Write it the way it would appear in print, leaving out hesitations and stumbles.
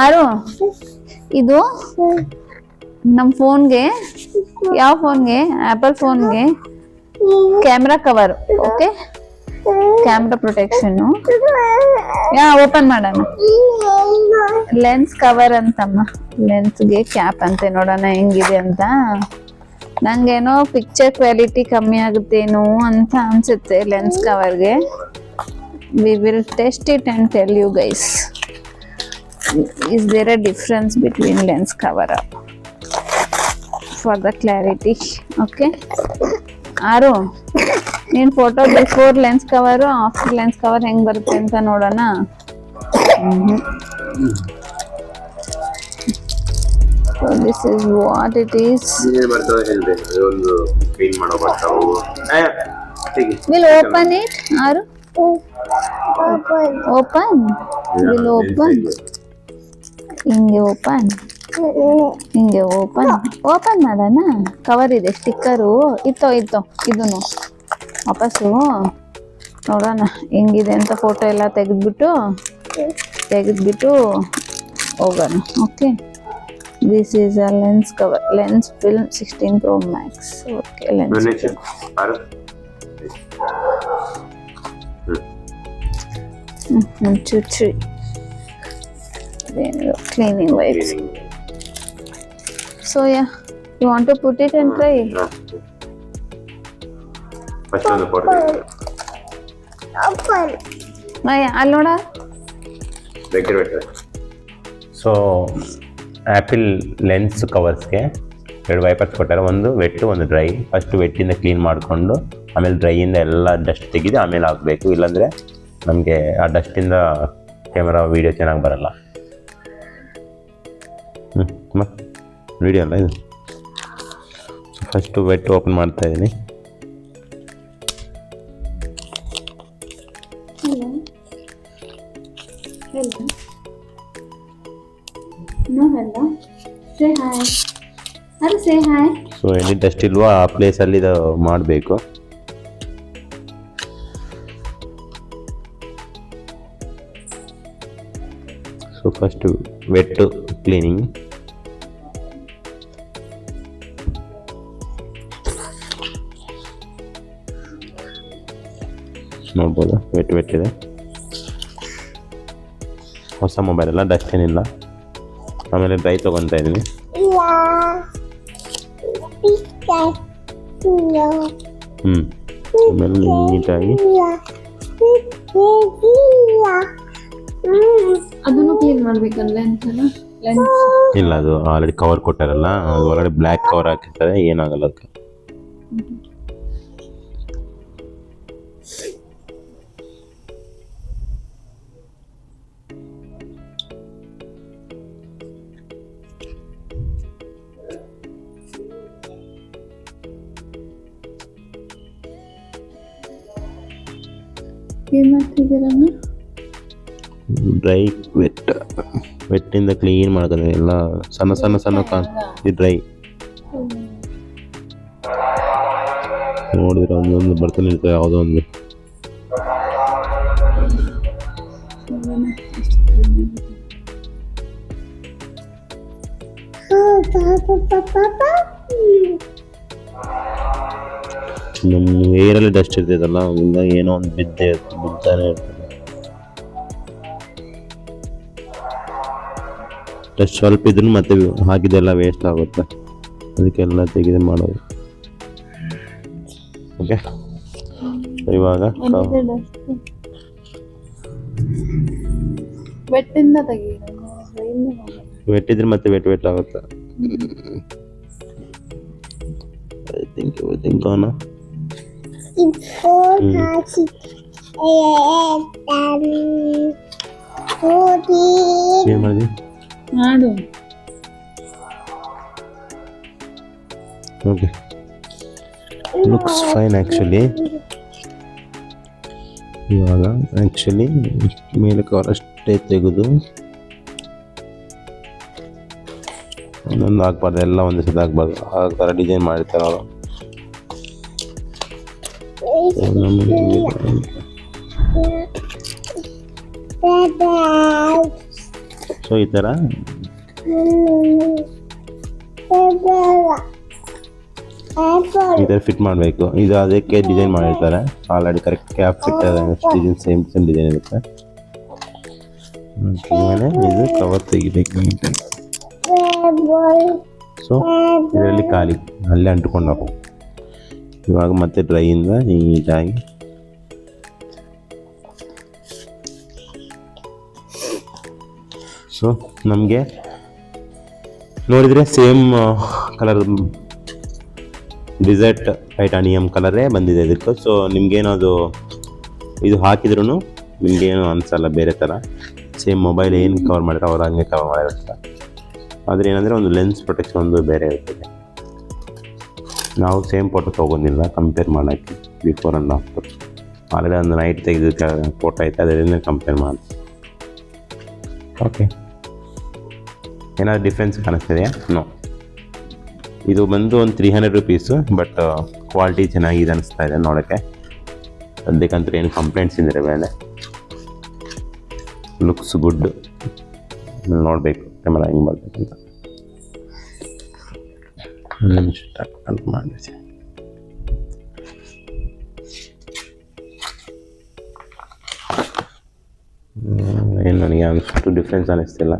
ಆರು ಇದು ನಮ್ಮ ಫೋನ್ಗೆ, ಯಾವ ಫೋನ್ಗೆ? ಆಪಲ್ ಫೋನ್ಗೆ camera cover. Okay, camera protection. Open ಮಾಡೋಣ. ಲೆನ್ಸ್ ಕವರ್ ಅಂತಮ್ಮ, ಲೆನ್ಸ್ಗೆ ಕ್ಯಾಪ್ ಅಂತೆ. ನೋಡೋಣ ಹೆಂಗಿದೆ ಅಂತ. ನಂಗೇನೋ ಪಿಕ್ಚರ್ ಕ್ವಾಲಿಟಿ ಕಮ್ಮಿ ಆಗುತ್ತೇನೋ ಅಂತ ಅನ್ಸುತ್ತೆ ಲೆನ್ಸ್ ಕವರ್ಗೆ. We will test it and tell you guys. Is there a difference between lens cover up for the clarity? Okay, ಆರು ನೀನ್ photo before lens cover after lens cover ಹೆಂಗ್ ಬರುತ್ತೆ ಅಂತ ನೋಡೋಣ. So this is what it is. We'll open it. ಆರು open. We'll open. ಹಿಂಗೆ open ಮಾಡೋಣ. Cover ಇದೆ, ಸ್ಟಿಕ್ಕರು ಇತ್ತೋ ಇದನ್ನು ವಾಪಸ್ಸು ನೋಡೋಣ ಹೆಂಗಿದೆ ಅಂತ. ಫೋಟೋ ಎಲ್ಲ ತೆಗೆದ್ಬಿಟ್ಟು ಹೋಗೋಣ. Okay, this is a lens cover, lens film 16 Pro Max. Okay, lens 1 2 3. Cleaning wipes. So yeah, you want to put it and try? First one the photo. Open. Maya, alloda. Better. So Apple lens ಕವರ್ಸ್ಗೆ 2 wipers ಕೊಟ್ಟಾರೆ. ಒಂದು wet, ಒಂದು dry. First ವೆಟ್ಟಿಂದ clean ಮಾಡಿಕೊಂಡು ಆಮೇಲೆ ಡ್ರೈಯಿಂದ ಎಲ್ಲ dust ತೆಗೆದು ಆಮೇಲೆ ಹಾಕಬೇಕು. ಇಲ್ಲಾಂದರೆ ನಮಗೆ ಆ ಡಸ್ಟಿಂದ ಕ್ಯಾಮ್ರಾ ವೀಡಿಯೋ ಚೆನ್ನಾಗಿ ಬರಲ್ಲ. ವಿಡಿಯೋ ಅಲ್ಲ ಇದು. ಫಸ್ಟು ವೆಟ್ ಓಪನ್ ಮಾಡ್ತಾ ಇದ್ದೀನಿ. ಸೊ ಎಲ್ಲಿ ಡಸ್ಟ್ ಇಲ್ವೋ ಆ ಪ್ಲೇಸಲ್ಲಿ ಇದು ಮಾಡಬೇಕು. So first wet cleaning. ನೋಡ್ಬೋದು ವೆಟ್ ಇದೆ. ಹೊಸ ಮೊಬೈಲ್ ಎಲ್ಲ ಡಸ್ಟ್ ಏನಿಲ್ಲ. ಆಮೇಲೆ ಡ್ರೈ ತೊಗೊತಾ ಇದ್ದೀನಿ. ಆಮೇಲೆ ನೀಟಾಗಿ ಅದನ್ನು ಕ್ಲೀನ್ ಮಾಡ್ಬೇಕಲ್ಲ ಅಂತಲ್ಲ. ಇಲ್ಲ, ಅದು ಆಲ್ರೆಡಿ ಕವರ್ ಕೊಟ್ಟಾರಲ್ಲ, ಅದು ಒಳಗಡೆ ಬ್ಲ್ಯಾಕ್ ಕವರ್ ಹಾಕಿರ್ತಾರೆ, ಏನಾಗಲ್ಲ ಅದಕ್ಕೆ. ಏನ್ ಮಾಡ್ತಿದ್ದೀರಮ್ಮ? ಡ್ರೈ ವೆಟ್ಟಿಂದ ಕ್ಲೀನ್ ಮಾಡ್ತಾರೆ ಎಲ್ಲ. ಸಣ್ಣ ಡ್ರೈ ನೋಡಿದ್ರೆ ಒಂದೊಂದು ಬರ್ತಾನೆ ಇರ್ತದೆ ಯಾವುದೋ ಒಂದು. ನಮ್ಮ ಏರಲ್ಲಿ ಡಸ್ಟ್ ಇರ್ತೈತಲ್ಲ, ಅಲ್ಲಿಂದ ಏನೋ ಒಂದು ಬಿದ್ದಾನೆ ಇರ್ತದೆ. ಡಸ್ಟ್ ಸ್ವಲ್ಪ ಇದ್ರೂ ಮತ್ತೆ ಹಾಕಿದೆಲ್ಲ ವೇಸ್ಟ್ ಆಗುತ್ತೆ, ಅದಕ್ಕೆಲ್ಲ ತೆಗೆದು ಮಾಡೋದು. ಓಕೆ, ಇವಾಗ ವೆಟ್ಟಿದ್ರೆ ಮತ್ತೆ ವೆಟ್ ಆಗುತ್ತೆ. ಐ ಥಿಂಕ್ ಗಾನ ಏನು ಮಾಡಿದ್ವಿ ಮಾಡು. Okay, looks fine actually. ಇವಾಗ ಆ್ಯಕ್ಚುಲಿ ಮೇಲೆ ಕವರ್ ಅಷ್ಟೇ ತೆಗೆದು ಒಂದೊಂದು ಹಾಕ್ಬಾರ್ದು, ಎಲ್ಲ ಒಂದೇ ಸತಿ ಹಾಕ್ಬಾರ್ದು. ಆ ಥರ ಡಿಸೈನ್ ಮಾಡಿರ್ತಾರೆ ಅವರು. ಸೊ ಈ ಥರ ಈ ಥರ ಫಿಟ್ ಮಾಡಬೇಕು. ಇದು ಅದಕ್ಕೆ ಡಿಸೈನ್ ಮಾಡಿರ್ತಾರೆ already correct cap fit design same design ಇರುತ್ತೆ. ಆಮೇಲೆ ಇದು ಕವರ್ ತೆಗಿಬೇಕು ನೀಟಾಗಿ. ಸೊ ಇದರಲ್ಲಿ ಖಾಲಿ ಅಲ್ಲೇ ಅಂಟ್ಕೊಂಡು ಹೋಗು. ಇವಾಗ ಮತ್ತೆ ಡ್ರೈಯಿಂದ ನೀಟಾಗಿ ಸೊ ನಮಗೆ ನೋಡಿದರೆ ಸೇಮ್ ಕಲರ್ ಡಿಸರ್ಟ್ ಟೈಟಾನಿಯಂ ಕಲರೇ ಬಂದಿದೆ ಇದಕ್ಕೆ. ಸೊ ನಿಮಗೇನು ಅದು ಇದು ಹಾಕಿದ್ರೂ ನಿಮಗೇನು ಅನಿಸಲ್ಲ ಬೇರೆ ಥರ. ಸೇಮ್ ಮೊಬೈಲ್ ಏನು ಕವರ್ ಮಾಡಿದ್ರೆ ಅವ್ರು ಹಂಗೆ ಕವರ್ ಮಾಡಿರುತ್ತೆ. ಆದರೆ ಏನಂದರೆ ಒಂದು ಲೆನ್ಸ್ ಪ್ರೊಟೆಕ್ಷನ್ ಒಂದು ಬೇರೆ ಇರ್ತದೆ. ನಾವು ಸೇಮ್ ಫೋಟೋ ತೊಗೊಂಡಿಲ್ಲ ಕಂಪೇರ್ ಮಾಡೋಕ್ಕೆ ಬಿಫೋರ್ ಆ್ಯಂಡ್ ಆಫ್ಟರ್. ಆಲ್ರೆಡಿ ಒಂದು ನೈಟ್ ತೆಗೆದು ಫೋಟೋ ಐತೆ ಅದರಿಂದ ಕಂಪೇರ್ ಮಾಡಿ. ಓಕೆ, ಏನಾದರೂ ಡಿಫ್ರೆನ್ಸ್ ಕಾಣಿಸ್ತಿದೆಯಾ? ನೋ. ಇದು ಬಂದು ಒಂದು 300 ರುಪೀಸು, ಬಟ್ ಕ್ವಾಲಿಟಿ ಚೆನ್ನಾಗಿದೆ ಅನಿಸ್ತಾ ಇದೆ ನೋಡೋಕ್ಕೆ. ಅದಕ್ಕಂತೂ ಏನು ಕಂಪ್ಲೇಂಟ್ಸ್ ಇದ್ದರೆ ಮೇಲೆ ಲುಕ್ಸ್ ಗುಡ್. ನೋಡಬೇಕು ಕ್ಯಾಮರಾ ಹೆಂಗೆ ಬರ್ತಕ್ಕಂತ. ಒಂದು ನಿಮಿಷ ಅಲ್ಪ ಮಾಡಿದೆ. ಏನು ನನಗೆ ಅಷ್ಟು ಡಿಫ್ರೆನ್ಸ್ ಅನ್ನಿಸ್ತಿಲ್ಲ.